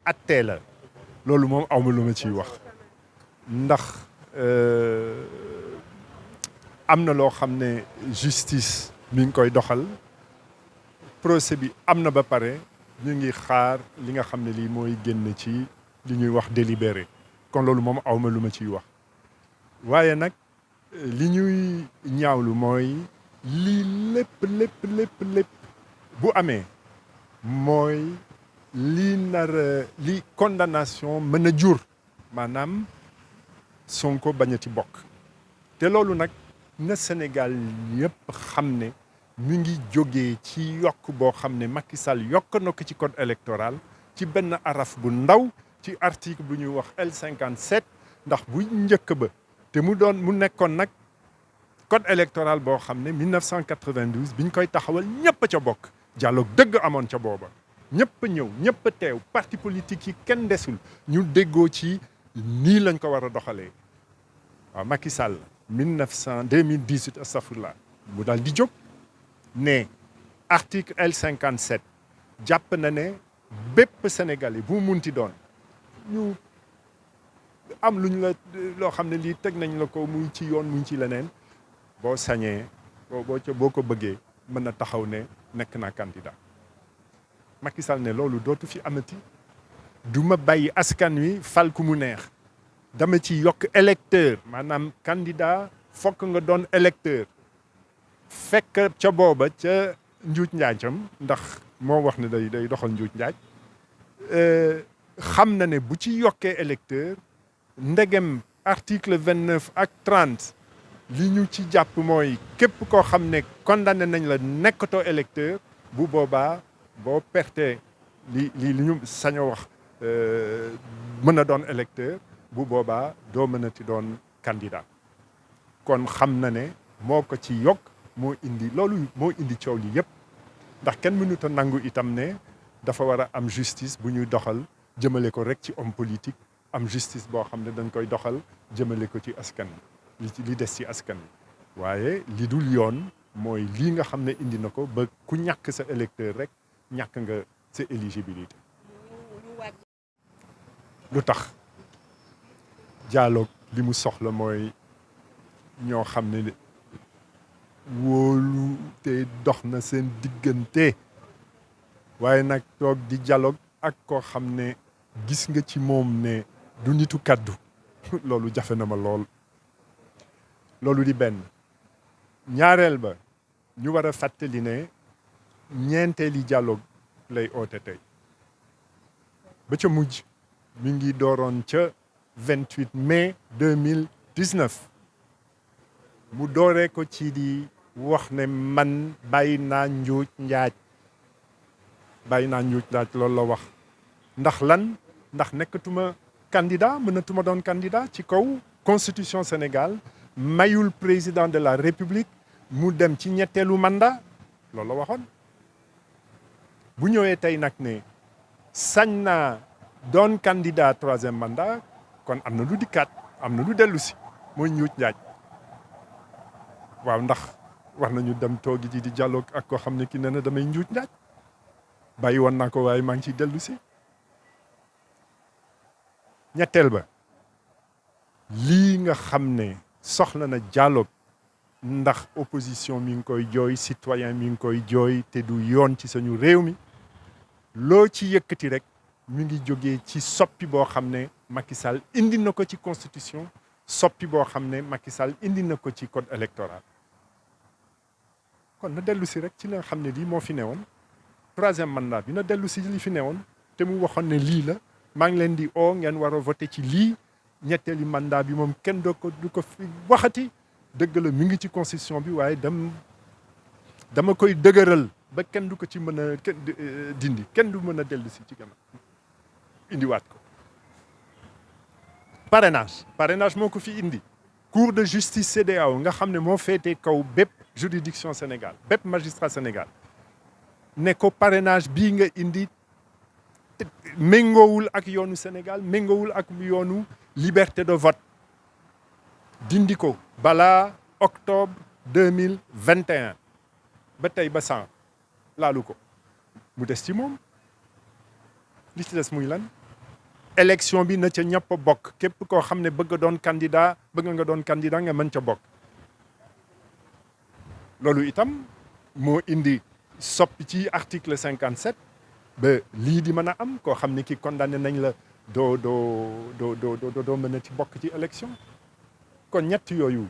attee la loolu moom awma lu ma ciy wax ndax am na loo xam ne justice mi ngi koy doxal procès bi am na ba pare ñu ngi xaar li nga xam ne lii mooy génn ci li ñuy wax délibéré kon loolu moom awma lu ma ciy wax waaye nag li ñuy ñaawlu mooy lii lépp bu amee mooy lii nar li condamnation mën a jur maanaam Sonko bañati bokk te loolu nag na Sénégal yëpp xam ne mu ngi jógee ci yokk boo xam ne Macky Sall yokk na ko ci code électoral ci benn araf bu ndaw ci article bu ñuy wax L57 ndax bu njëkk ba te mu nekkoon nag code électoral boo xam ne 1992 biñ koy taxawal ñëpp ca bokk dialogue dëgg amoon ca booba ñëpp ñëw ñëpp teew parti politique yi kenn desul ñu déggoo ci nii lañ ko war a doxalee waaw Macky Sall 2018 astafurlah mu daal di jóg ne article L57 jàpp na ne bépp Sénégalais bu munti doon ñu am luñ la loo xam ne lii teg nañ la ko muy ci yoon muy ci leneen boo sañee boo ko bëggee mën na taxaw ne nekk naa candidat Macky Sall ne loolu dootu fi amati du ma bàyyi askan wi fal ku mu neex dama ci yokk électeur maanaam candidat fokk nga doon électeur fekk ca booba ca njuuj njaajam ndax moo wax ne day doxal njuuj njaaj xam na ne bu ci yokkee électeur ndegem article 29 ak 30 li ñu ci jàpp mooy képp koo xam ne condamné nañ la nekkatoo électeur bu boobaa boo pertee li ñu sañ a wax mën a doon électeur bu boobaa doo mënati doon candidat kon xam na ne moo ko ci yokk moo indi coow li yëpp ndax kenn mënut a nangu itam ne dafa war a am justice bu ñuy doxal jëmale ko rek ci homme politique am justice boo xam ne dañ koy doxal jëmale ko ci askan li des ci askan wi waaye li dul yoon mooy lii nga xam ne indi na ko ba ku ñàkk sa électeur rek ñàkk nga sa éligibilité lu tax dialogue li mu soxla mooy ñoo xam ne wóolu te dox na seen diggante waaye nag toog di dialogue ak koo xam ne gis nga ci moom ne du nitu kaddu loolu jafe na ma lool loolu di benn ñaareel ba ñu war a fàttali ne ñeenteeli dialogue lay oote tey ba ca mujj mi ngi dooroon ca 28 mai 2019 mu dooree ko ci di wax ne man bàyyi naa njuuj njaaj loolu la wax ndax lan ndax nekkatuma candidat mënatuma doon candidat ci kaw constitution Sénégal mayul président de la République mu dem ci ñetteelu mandat loolu la waxoon bu ñëwee tey nag ne sañ naa doon candidat troisième mandat kon am na lu dikkaat am na lu dellu si mooy njuuj njaaj waaw ndax war nañu dem toogi ji di dialogue ak koo xam ne ki nee na damay njuuj njaaj bàyyi woon naa ko waaye maa ngi ciy dellu si ñetteel ba lii nga xam ne soxla na dialogue ndax opposition mi ngi koy jooy citoyen mi ngi koy jooy te du yoon ci suñu réew mi loo ci yëkkati rek mi ngi jógee ci soppi boo xam ne Macky Sall indi na ko ci constitution soppi boo xam ne Macky Sall indi na ko ci code électoral kon na dellu si rek ci la xam ne lii moo fi newoon troisième mandat bi na dellu si li fi newoon te mu waxoon ne lii la maa ngi leen di ngeen war a voté ci lii ñetteeli mandat bi moom kenn du ko fi waxati dëgg la mi ngi ci constitution bi waaye dama koy dëgëral ba kenn du ko ci mën a dindi kenn du mën a dellu si ci gannaaw indiwaat ko parrainage moo ko fi indi cour de justice CEDEAO nga xam ne moo féetee kaw bépp juridiction Sénégal bépp magistrat Sénégal ne ko parrainage bii nga indi méngoowul ak yoonu Sénégal méngoowul ak yoonu liberté de vote dindi ko balaa octobre 2021 ba tey ba 100 laalu ko mu des ci moom li ci des muy lan élection bi na ca ñëpp bokk képp koo xam ne bëgg nga doon candidat nga mën ca bokk loolu itam moo indi soppi ci article 57 ba lii di mën a am koo xam ne ki condamné nañ la doo mën a ci bokk ci élection kon ñett yooyu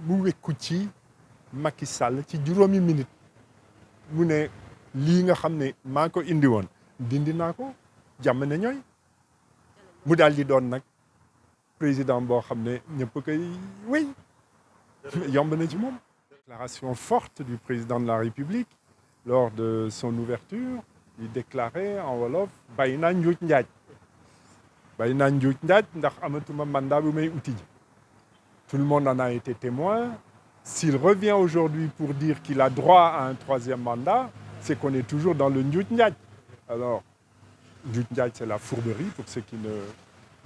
mu wekku ci Macky Sall ci juróomi minute mu ne lii nga xam ne maa ko indi woon dindi naa ko jàmm ne ñooy mu daal di doon nag président boo xam ne ñëpp koy wéy yomb na ci moom. Déclaration forte du président de la République lors de son ouverture il déclarait en wolof bàyyi naa njuuj njaaj ndax amatuma mandat bu may uti ji. Tout le monde en a été témoin. S'il revient aujourd'hui pour dire qu'il a droit à un troisième mandat, c'est qu'on est toujours dans le njuuj njaaj. Alors, njuuj njaaj, c'est la fourberie, pour ceux qui ne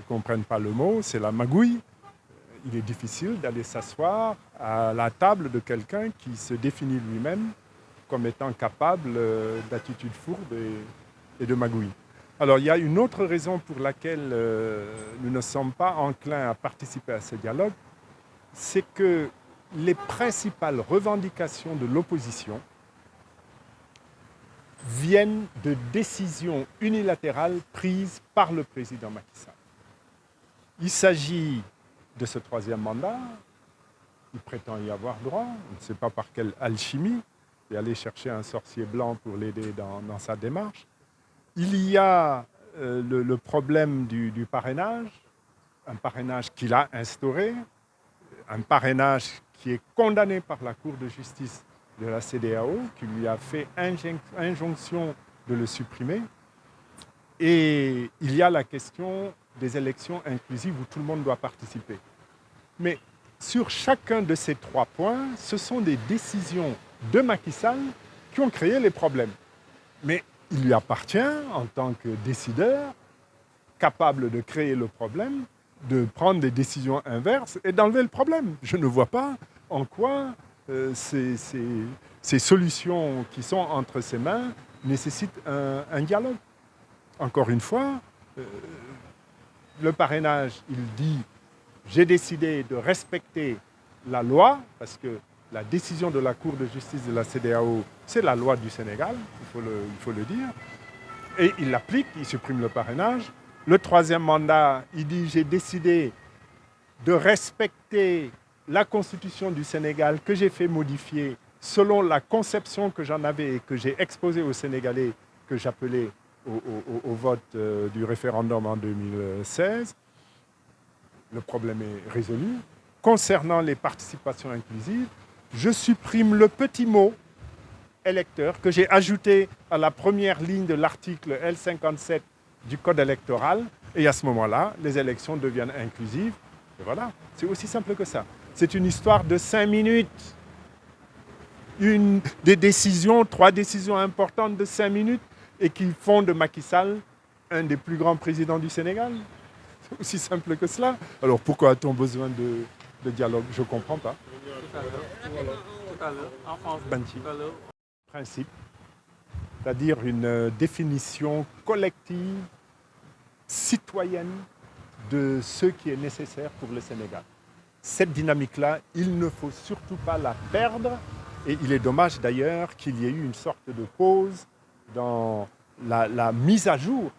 comprennent pas le mot, c'est la magouille. Il est difficile d'aller s'asseoir à la table de quelqu'un qui se définit lui-même comme étant capable d'attitude fourbe et de magouille. Alors, il y a une autre raison pour laquelle nous ne sommes pas enclins à participer à ce dialogue, c'est que les principales revendications de l'opposition viennent de décisions unilatérales prises par le président Macky Sall. Il s'agit de ce troisième mandat, il prétend y avoir droit, on ne sait pas par quelle alchimie, et aller chercher un sorcier blanc pour l'aider dans sa démarche. Il y a le problème du parrainage, un parrainage qu'il a instauré, un parrainage qui est condamné par la Cour de justice de la CEDEAO, qui lui a fait injonction de le supprimer. Et il y a la question des élections inclusives où tout le monde doit participer. Mais sur chacun de ces trois points, ce sont des décisions de Macky Sall qui ont créé les problèmes. Mais il lui appartient, en tant que décideur, capable de créer le problème, de prendre des décisions inverses et d'enlever le problème. Je ne vois pas en quoi ces solutions qui sont entre ses mains nécessitent un dialogue. Encore une fois, le parrainage, il dit « j'ai décidé de respecter la loi » parce que la décision de la Cour de justice de la CEDEAO, c'est la loi du Sénégal, il faut le dire, et il l'applique, il supprime le parrainage. Le troisième mandat, il dit « j'ai décidé de respecter la Constitution du Sénégal que j'ai fait modifier selon la conception que j'en avais et que j'ai exposée aux Sénégalais, que j'appelais au vote du référendum en 2016. » Le problème est résolu. Concernant les participations inclusives, je supprime le petit mot électeur que j'ai ajouté à la première ligne de l'article L57 du Code électoral. Et à ce moment-là, les élections deviennent inclusives. Et voilà, c'est aussi simple que ça. C'est une histoire de 5 minutes. Des décisions, 3 décisions importantes de 5 minutes et qui font de Macky Sall un des plus grands présidents du Sénégal. C'est aussi simple que cela. Alors pourquoi a-t-on besoin de dialogue? Je ne comprends pas. Tout à l'heure, en France, principe, c'est-à-dire une définition collective, citoyenne de ce qui est nécessaire pour le Sénégal. Cette dynamique-là, il ne faut surtout pas la perdre. Et il est dommage d'ailleurs qu'il y ait eu une sorte de pause dans la mise à jour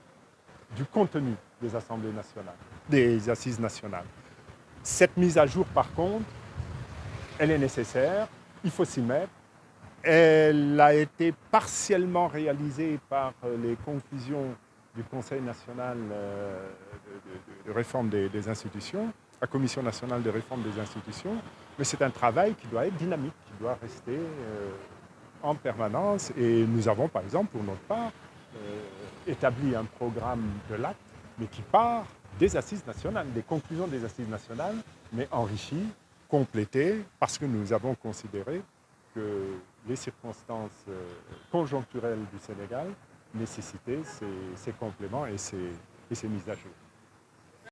du contenu des assemblées nationales, des assises nationales. Cette mise à jour, par contre, elle est nécessaire, il faut s'y mettre. Elle a été partiellement réalisée par les conclusions du Conseil national de réforme des institutions, la Commission nationale de réforme des institutions, mais c'est un travail qui doit être dynamique, qui doit rester en permanence. Et nous avons, par exemple, pour notre part, établi un programme de l'acte, mais qui part des assises nationales, des conclusions des assises nationales, mais enrichi, complété, parce que nous avons considéré que les circonstances conjoncturelles du Sénégal nécessitaient ces compléments et ces mises à jour.